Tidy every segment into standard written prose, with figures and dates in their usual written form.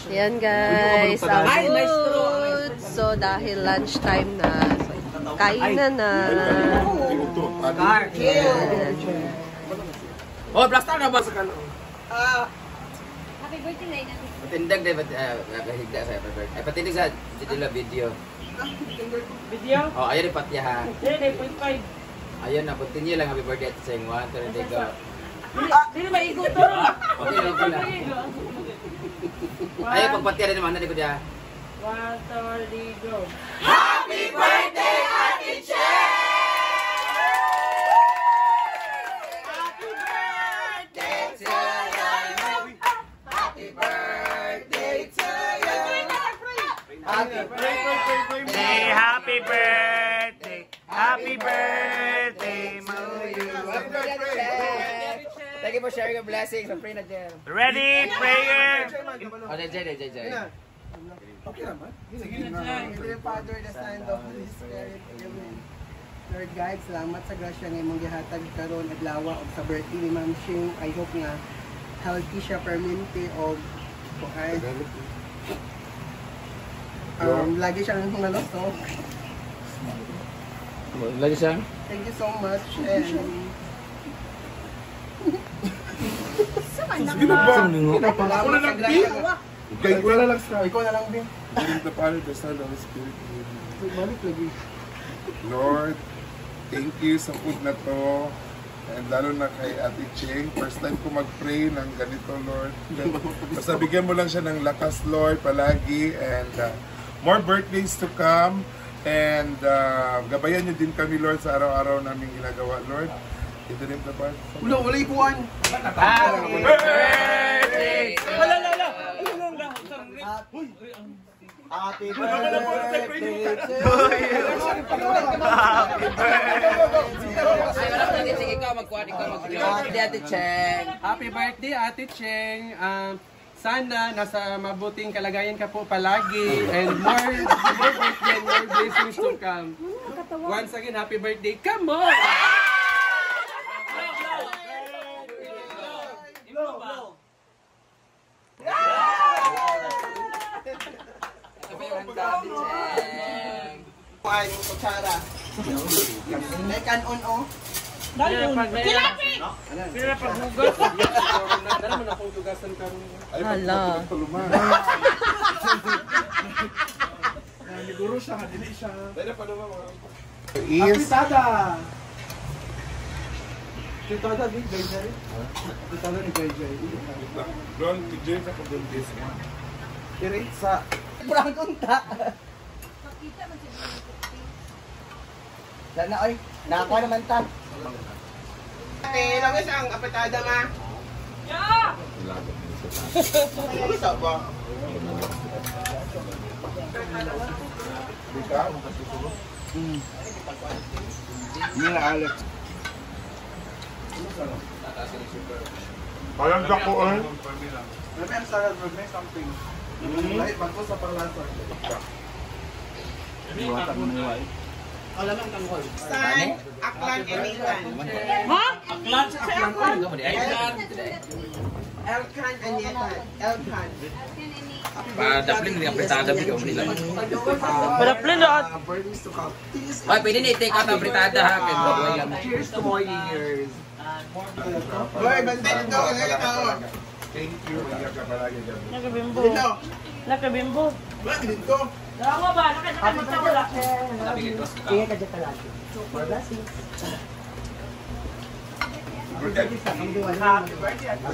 Yan guys, ang food. So dahil lunchtime na, so kainan na. Oh, blaster na ba sa kano? Happy birthday na. Patindag din, higda sa happy birthday. Ay, patindag sa dito video. Video? Oh, ayun yung patya ha. 9.5. Ayun na, putin niyo lang happy birthday at saying 1, 2, 3, go. Dili ba igot to? Okay lang pala. Ayun, pagpatya rin naman, nari ko diya. 1, 2, 3, go. Happy birthday, Ate Che! Happy birthday, happy birthday, Thank you for sharing your blessings. I'm praying na dyan. Ready, prayer. Oh, Jay. Okay naman. Sige na. Father, the Son, the Holy Spirit. Amen. Lord God, salamat sa grasya ng imong gihatag karon adlaw og sa birthday ni Ma'am Shing. I hope nga healthy siya permanente og lagi siyang malusog. Lagi siya? Thank you so much. And Sige na ba? ako na lang, Ikaw na lang sa ikaw na lang, Bin. Bring the Father, the Son, the Holy Spirit. Balik lagi. Lord, thank you sa food na to. And lalo na kay Ate Cheng. First time ko mag-pray ng ganito, Lord. Basta bigyan mo lang siya ng lakas, Lord, palagi. And more birthdays to come. And gabayan niyo din kami, Lord, sa araw-araw namin ginagawa, Lord. Ito rin the part. Wala ikuan. Happy birthday! Wala. Happy birthday to Sige, ikaw magkuhan, Ate Cheng. Happy birthday, Ate Cheng. Sana nasa mabuting kalagayan ka po palagi and more birthday and more blessings to come. Once again, happy birthday. Come on! Ay, kutsara. May kanon o. Sila paghugas. Dala mo na kung tugasan ka rin. Hala. Siguro siya, hindi siya. Dala pa naman mga. Apitada! Pitada ni Jay. Pitada ni Jay. Ron, TJ sa kabundis ka. Direct sa Purang unta. Sana ay, nakakuha naman ta. Lawis ang apitada ma. Yeah! Isa ba? Hindi na Alex. Parang dako eh. May ang salad, may something. Lahit bago sa parlasa. San, Aklan, Emilan. Ha? Aklan sa Aklan. Elkan, Anietan. Elkan. Padapling ng apretada bigyan mo nila. Padapling na. Birthdays to come. Ay, pwede na i-take out ang apretada ha. Cheers to more years. Boy, bandan ito. Thank you. Iyak ka palagi dyan. Nakabimbo. Nakabimbo. Bakit dito? Dawa ba? Nakatawala. Tingin ka dyan palagi. Happy birthday.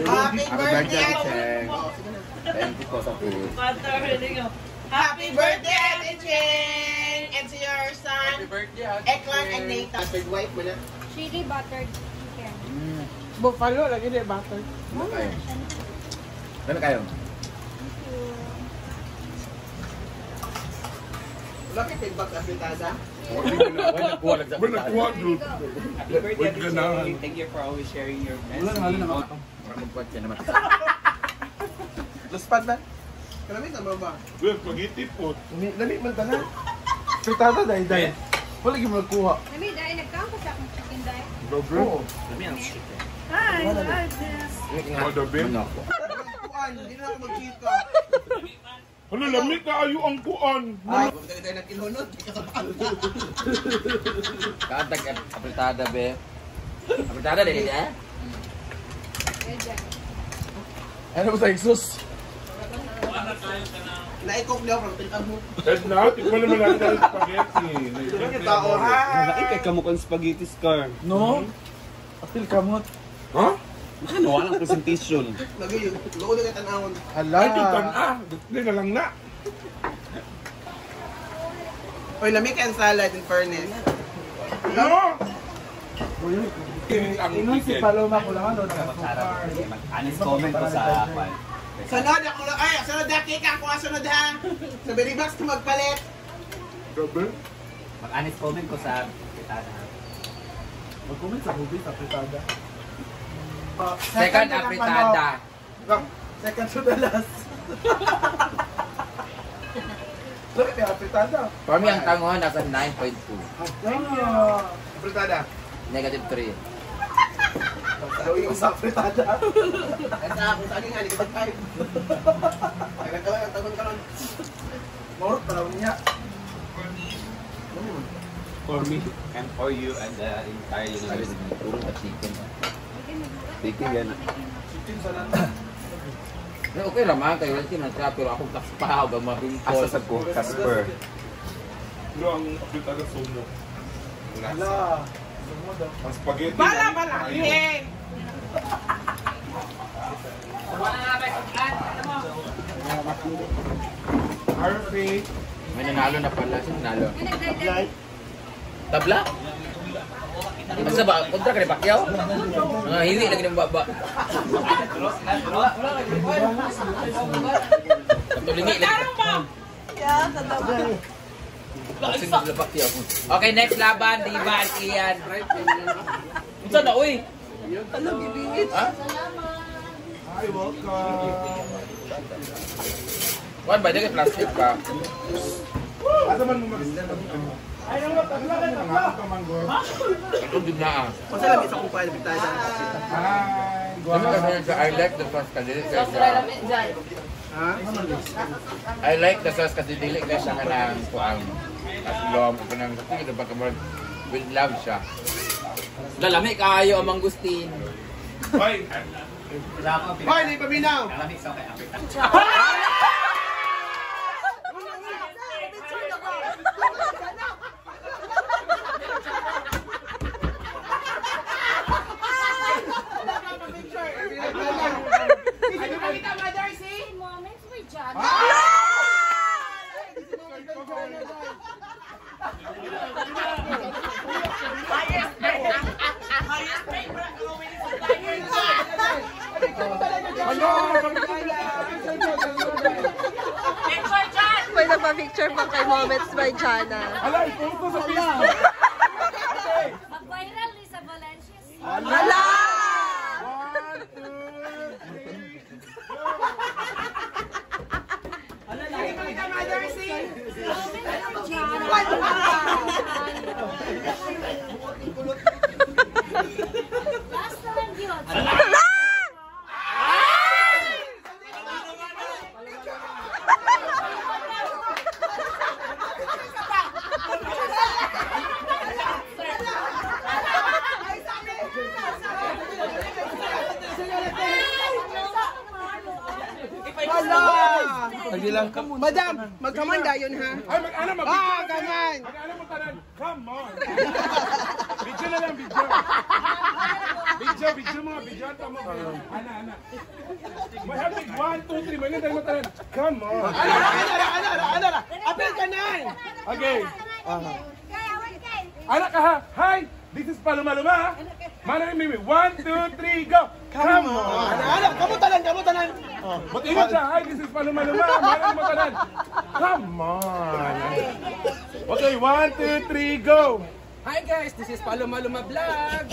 Happy birthday, Cheng. Thank you po sa food. Happy birthday, Ate Cheng! And to your son, Eklan and Nathan. Buttered wife mo na. Chili buttered chicken. Buffalo, lagi na butter. Dami kayo. Wala kayo feedback na fritada? Wala nagkuha doon. Happy birthday, Ate Cheng. Thank you for always sharing your blessings. Magkuhan siya naman. Luspan na? Karami sa baba. Well, pag-itip po. Dali man tanan. Fritada dahil. Wala yung magkuha. Dami, dahil nagka. Gabi. Hi, Agnes. Gabi. Hindi na ako magkita. Hala, lamig ka ayo ang kuan. Ay, pagkakita tayo ng kilunod. Katag apretada be. Apretada din eh. Ano ba sa Jesus? Naikok niya from tinang mo. Edna, tikman naman natin ang spaghetti. Tao ha. Malaki kay kamukang spaghetti scar. No? Apil kamot. Ha? Ano, walang presentation. Lagi yun. Loko na kay tanawon. Ay, tutan Dito na lang na. Oy, lamig ang salad in fairness. No! Ang Si Paloma ko lang ano. Honest comment ko sa kwan. Sunod ako lang. Ay, sunod na kika. Ako ang sunod ha. Sa very box ko magpalit. Gabi? Mag-honest comment ko sa pitada. Mag-comment sa hubis, apretada. Second apretada. Second to the last. Bakit yung apretada? For me, ang tangon nasa 9.2. Thank you. Apretada. Negative 3. Yung sa apretada. Kaya ako sa akin nga, hindi ka mag-5. Kaya ka lang, tangon ka lang. Morot, talawin niya. For me and for you and the entire university. Puro na chicken. Speaking yan. Okay naman, kayo lang sinasya, pero akong kaspahaw, Asa sa ko, Casper. Pero ang apretada sumo. Hala. Sumod daw. Ang spaghetti. Bala! Yay! Perfect. May nanalo na pala. Sino nanalo? Tabla? Asa ba? Kontra ka ni Pacquiao? Hindi lagi ng baba. Patulingi lagi. Sino sila Pacquiao? Okay, next laban. Diva at Ian. Saan na, uy? Alam, bibingit. Ha? Hi, welcome. Juan, ba? Dito plastic pa. Asa man mo Ay, naman, tabla ka, tabla. Itong din na ah. Masa lang isa kong paano bitada. Hi, Ano ka sa I like the sauce kasi dili siya. Ha? I like the sauce kasi dili ka siya kanang kuang aslom o kanang kasi ito pagka with love siya. Lalami kaayo ang mangustin. Hoy! Hoy, di pa binaw! Moments with John. May nagpa-picture pa kay Moments by Jana. Alay, photo sa Facebook! Mag-viral ni sa Valencia. Hala! Last time yun. Madam, magkamanda yun ha? Ay, mag-ano, Kaman! Mag-ano mo tanan? Come on! Video na lang, video. Video mga video. Ana. May happy 1, 2, 3. May nandang mo tanan. Come on! Ano? Apel ka na! Okay. Anak ka ha? Hi! This is Paloma. Manang Mimi. 1, 2, 3, go! Come on! Ano? Kamu tanan! But ingat siya. Hi, this is Paloma. Manang mo tanan. Come on! Okay, 1, 2, 3, go! Hi guys, this is Paloma Vlog.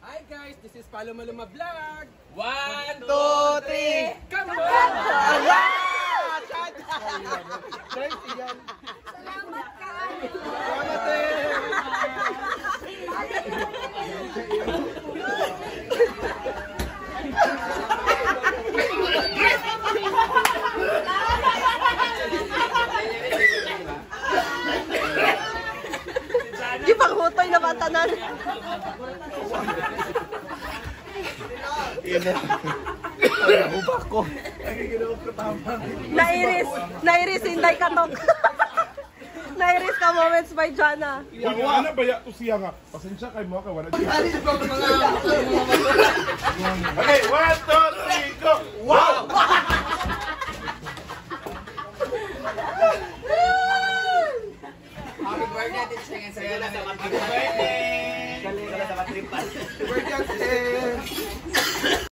Hi guys, this is Paloma Vlog. 1, 2, 3, come on! Hubak ko. Ay, ginawa ko tama. Nairis, Inday Katok. Nairis ka moments by Jana. Uy, ano ba ya to siya nga? Pasensya kay mo kay wala siya. Okay, 1, 2, 3, go! Wow!